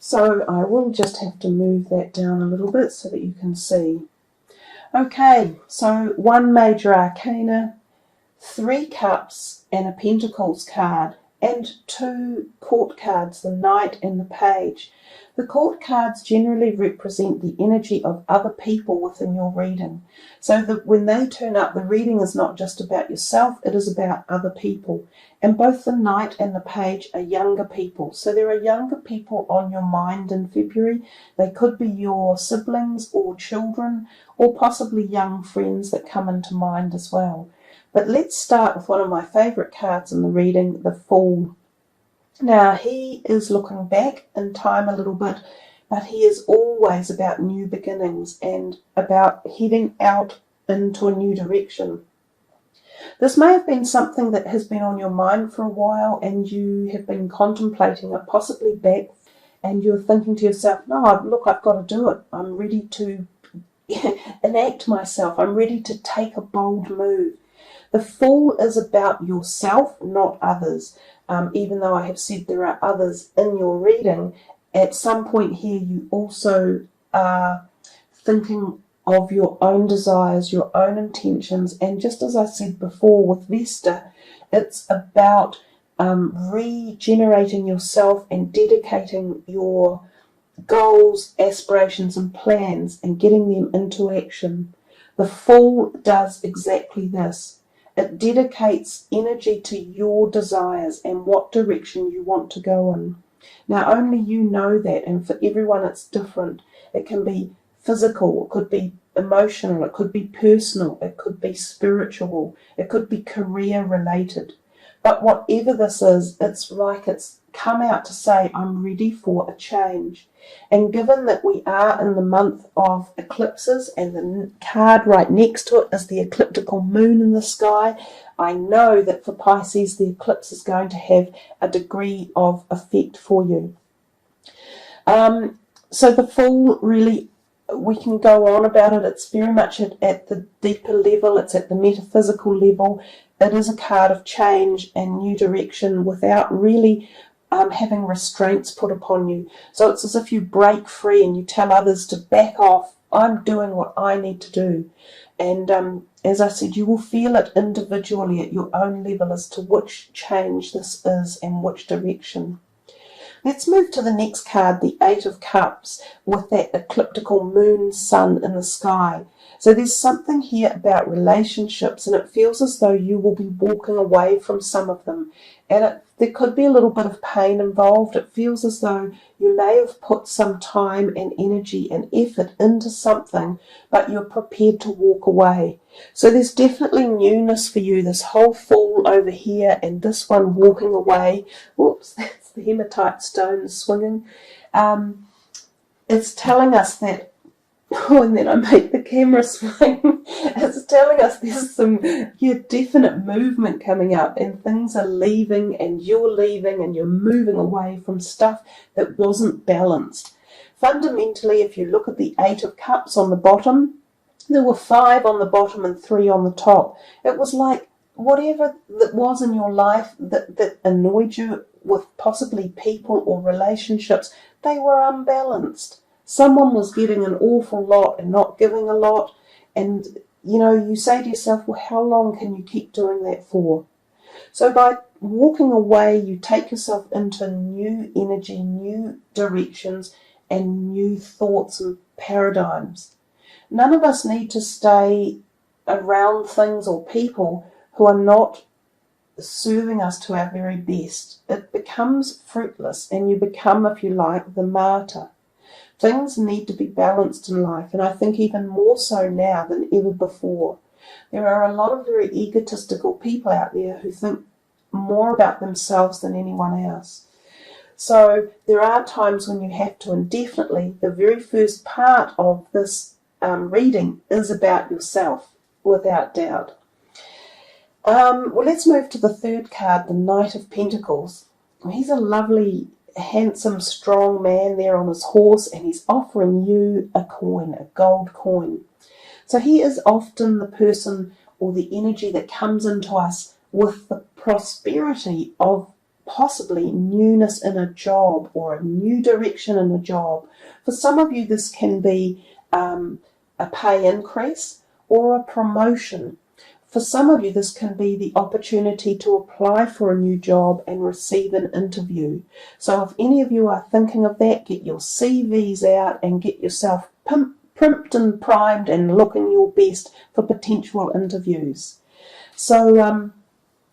So I will just have to move that down a little bit so that you can see. Okay, so one major arcana, 3 cups and a pentacles card, and 2 court cards, the knight and the page. The court cards generally represent the energy of other people within your reading. So that when they turn up, the reading is not just about yourself, it is about other people. And both the knight and the page are younger people. So there are younger people on your mind in February. They could be your siblings or children, or possibly young friends that come into mind as well. But let's start with one of my favourite cards in the reading, the Fool. Now, he is looking back in time a little bit, but he is always about new beginnings and about heading out into a new direction. This may have been something that has been on your mind for a while, and you have been contemplating it, possibly back, and you're thinking to yourself, no, look, I've got to do it. I'm ready to enact myself. I'm ready to take a bold move. The Fool is about yourself, not others. Even though I have said there are others in your reading, at some point here you also are thinking of your own desires, your own intentions, and just as I said before with Vesta, it's about regenerating yourself and dedicating your goals, aspirations and plans and getting them into action. The Fool does exactly this. It dedicates energy to your desires and what direction you want to go in. Now, only you know that, and for everyone it's different. It can be physical, it could be emotional, it could be personal, it could be spiritual, it could be career related. But whatever this is, it's like it's come out to say, I'm ready for a change. And given that we are in the month of eclipses and the card right next to it is the ecliptical moon in the sky, I know that for Pisces the eclipse is going to have a degree of effect for you. So the Fool, really, we can go on about it. It's very much at the deeper level. It's at the metaphysical level. It is a card of change and new direction without really having restraints put upon you. So it's as if you break free and you tell others to back off. I'm doing what I need to do. And as I said, you will feel it individually at your own level as to which change this is and which direction. Let's move to the next card, the 8 of Cups, with that ecliptical moon sun in the sky. So there's something here about relationships, and it feels as though you will be walking away from some of them. And there could be a little bit of pain involved. It feels as though you may have put some time and energy and effort into something, but you're prepared to walk away. So there's definitely newness for you, this whole Fool over here and this one walking away. Whoops, that's the hematite stone swinging. It's telling us that, oh, and then I make the camera swing. It's telling us there's some definite movement coming up and things are leaving and you're moving away from stuff that wasn't balanced. Fundamentally, if you look at the 8 of Cups on the bottom, there were 5 on the bottom and 3 on the top. It was like whatever that was in your life that annoyed you with possibly people or relationships, they were unbalanced. Someone was getting an awful lot and not giving a lot. And, you say to yourself, well, how long can you keep doing that for? So by walking away, you take yourself into new energy, new directions, and new thoughts and paradigms. None of us need to stay around things or people who are not serving us to our very best. It becomes fruitless, and you become, if you like, the martyr. Things need to be balanced in life, and I think even more so now than ever before. There are a lot of very egotistical people out there who think more about themselves than anyone else. So there are times when you have to, and definitely the very first part of this reading is about yourself, without doubt. Well, let's move to the third card, the Knight of Pentacles. He's a lovely, handsome, strong man there on his horse, and he's offering you a coin, a gold coin. So he is often the person or the energy that comes into us with the prosperity of possibly newness in a job or a new direction in a job. For some of you, this can be a pay increase or a promotion. For some of you, this can be the opportunity to apply for a new job and receive an interview. So if any of you are thinking of that, get your CVs out and get yourself primed and primed and looking your best for potential interviews. So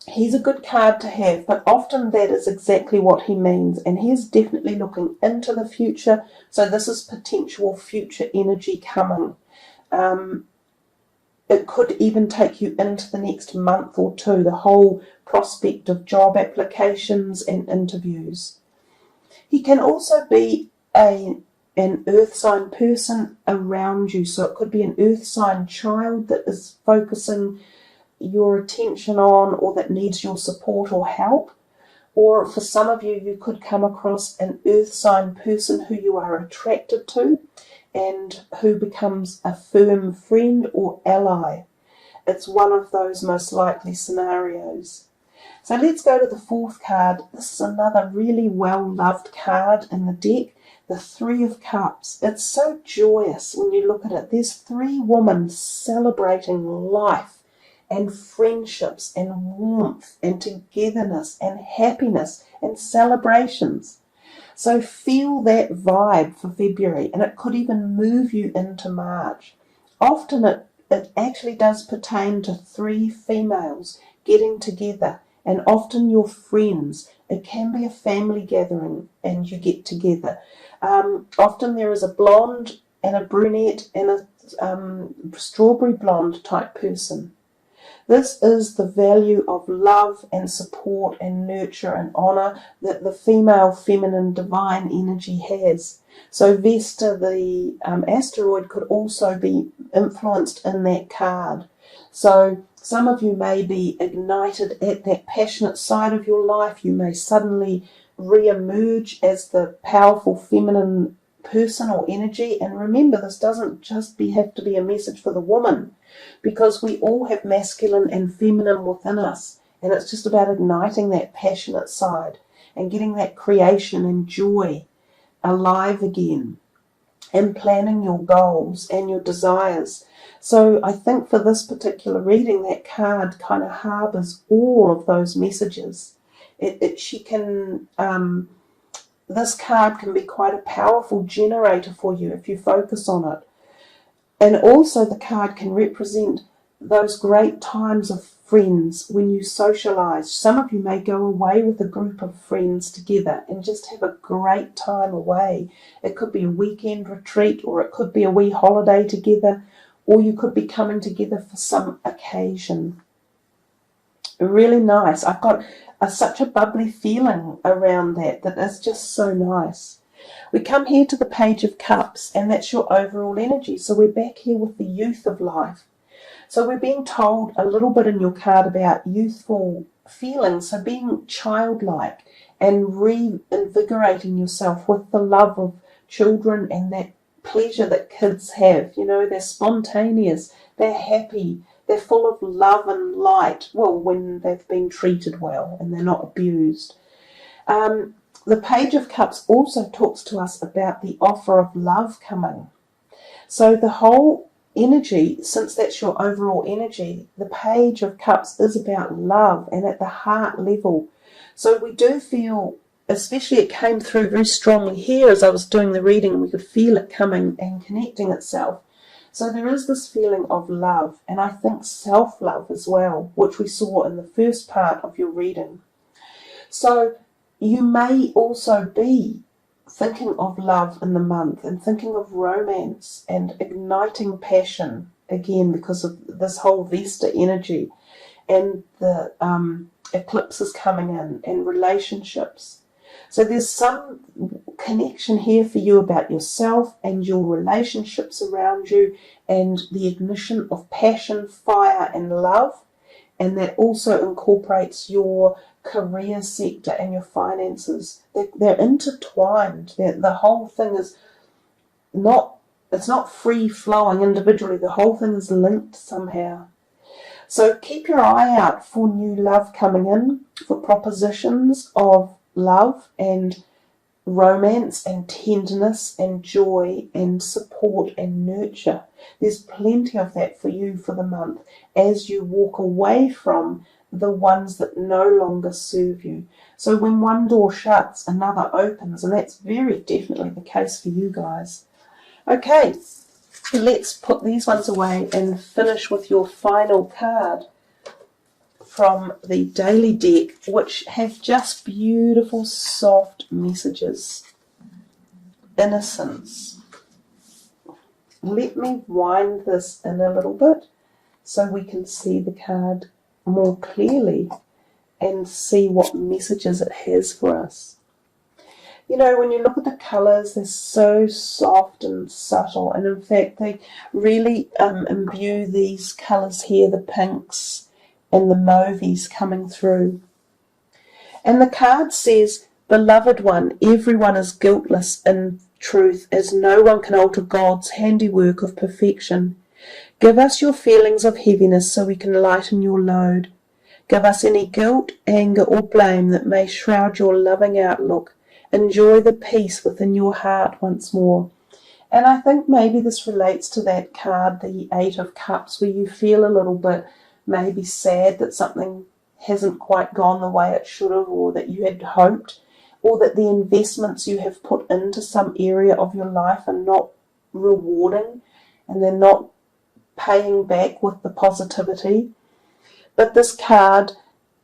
he's a good card to have, but often that is exactly what he means, and he's definitely looking into the future. So this is potential future energy coming. It could even take you into the next month or two, the whole prospect of job applications and interviews. He can also be an earth sign person around you. So it could be an earth sign child that is focusing your attention on, or that needs your support or help. Or for some of you, you could come across an earth sign person who you are attracted to and who becomes a firm friend or ally. It's one of those most likely scenarios. So let's go to the fourth card. This is another really well-loved card in the deck, the Three of Cups. It's so joyous when you look at it. There's three women celebrating life and friendships and warmth and togetherness and happiness and celebrations. So feel that vibe for February, and it could even move you into March. Often it actually does pertain to three females getting together, and often your friends. It can be a family gathering and you get together. Often there is a blonde and a brunette and a strawberry blonde type person. This is the value of love and support and nurture and honour that the female, feminine, divine energy has. So Vesta, the asteroid, could also be influenced in that card. So some of you may be ignited at that passionate side of your life. You may suddenly re-emerge as the powerful feminine person or energy. And remember, this doesn't just have to be a message for the woman, because we all have masculine and feminine within us, and it's just about igniting that passionate side and getting that creation and joy alive again, and planning your goals and your desires. So I think for this particular reading, that card kind of harbours all of those messages. This card can be quite a powerful generator for you if you focus on it. And also the card can represent those great times of friends when you socialise. Some of you may go away with a group of friends together and just have a great time away. It could be a weekend retreat, or it could be a wee holiday together, or you could be coming together for some occasion. Really nice. I've got such a bubbly feeling around that is just so nice. We come here to the Page of Cups, and that's your overall energy. So we're back here with the youth of life. So we're being told a little bit in your card about youthful feelings, so being childlike and reinvigorating yourself with the love of children and that pleasure that kids have. You know, they're spontaneous, they're happy, they're full of love and light, well, when they've been treated well and they're not abused. The Page of Cups also talks to us about the offer of love coming. So the whole energy, since that's your overall energy, the Page of Cups is about love and at the heart level. So we do feel, especially it came through very strongly here as I was doing the reading, we could feel it coming and connecting itself. So there is this feeling of love, and I think self-love as well, which we saw in the first part of your reading. So you may also be thinking of love in the month and thinking of romance and igniting passion again because of this whole Vesta energy and the eclipses coming in and relationships. So there's some connection here for you about yourself and your relationships around you and the ignition of passion, fire and love, and that also incorporates your career sector and your finances. They're intertwined. The whole thing is it's not free flowing individually. The whole thing is linked somehow. So keep your eye out for new love coming in, for propositions of love and romance and tenderness and joy and support and nurture. There's plenty of that for you for the month as you walk away from the ones that no longer serve you. So when one door shuts, another opens, and that's very definitely the case for you guys. Okay, let's put these ones away and finish with your final card from the daily deck, which have just beautiful, soft messages. Innocence. Let me wind this in a little bit so we can see the card more clearly and see what messages it has for us. You know, when you look at the colours, they're so soft and subtle, and in fact they really imbue these colours here, the pinks and the mauves coming through. And the card says, "Beloved one, everyone is guiltless in truth, as no one can alter God's handiwork of perfection. Give us your feelings of heaviness so we can lighten your load. Give us any guilt, anger, or blame that may shroud your loving outlook. Enjoy the peace within your heart once more." And I think maybe this relates to that card, the Eight of Cups, where you feel a little bit maybe sad that something hasn't quite gone the way it should have, or that you had hoped, or that the investments you have put into some area of your life are not rewarding and they're not paying back with the positivity. But this card,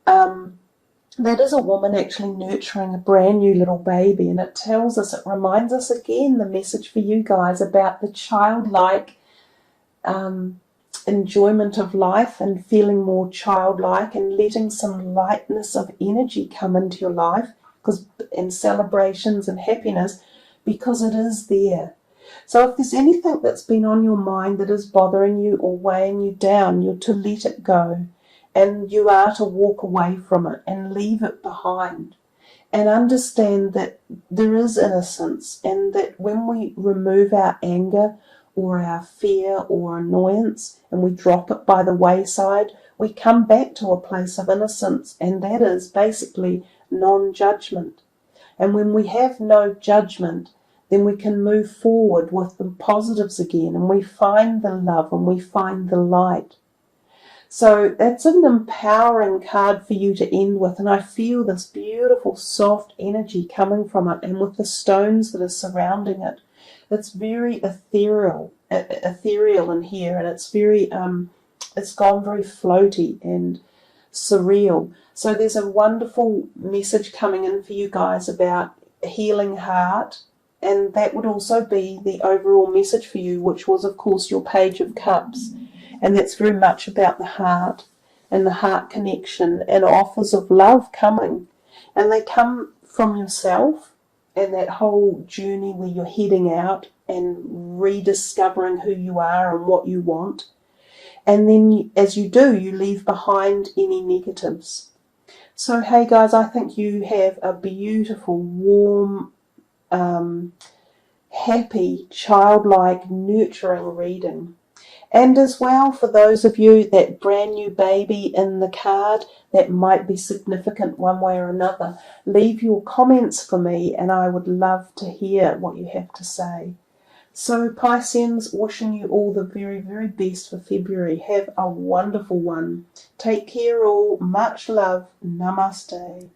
that is a woman actually nurturing a brand new little baby, and it tells us, it reminds us again, the message for you guys about the childlike enjoyment of life and feeling more childlike and letting some lightness of energy come into your life, and celebrations and happiness, because it is there. So if there's anything that's been on your mind that is bothering you or weighing you down, you're to let it go, and you are to walk away from it and leave it behind, and understand that there is innocence, and that when we remove our anger or our fear or annoyance and we drop it by the wayside, we come back to a place of innocence, and that is basically non-judgment. And when we have no judgment, then we can move forward with the positives again, and we find the love and we find the light. So that's an empowering card for you to end with, and I feel this beautiful soft energy coming from it, and with the stones that are surrounding it. It's very ethereal in here, and it's very it's gone very floaty and surreal. So there's a wonderful message coming in for you guys about healing heart, and that would also be the overall message for you, which was of course your Page of Cups, and that's very much about the heart and the heart connection and offers of love coming, and they come from yourself and that whole journey where you're heading out and rediscovering who you are and what you want. And then as you do, you leave behind any negatives. So hey guys, I think you have a beautiful, warm, happy, childlike, nurturing reading. And as well, for those of you, that brand new baby in the card, that might be significant one way or another, leave your comments for me and I would love to hear what you have to say. So Pisceans, wishing you all the very, very best for February. Have a wonderful one. Take care all. Much love. Namaste.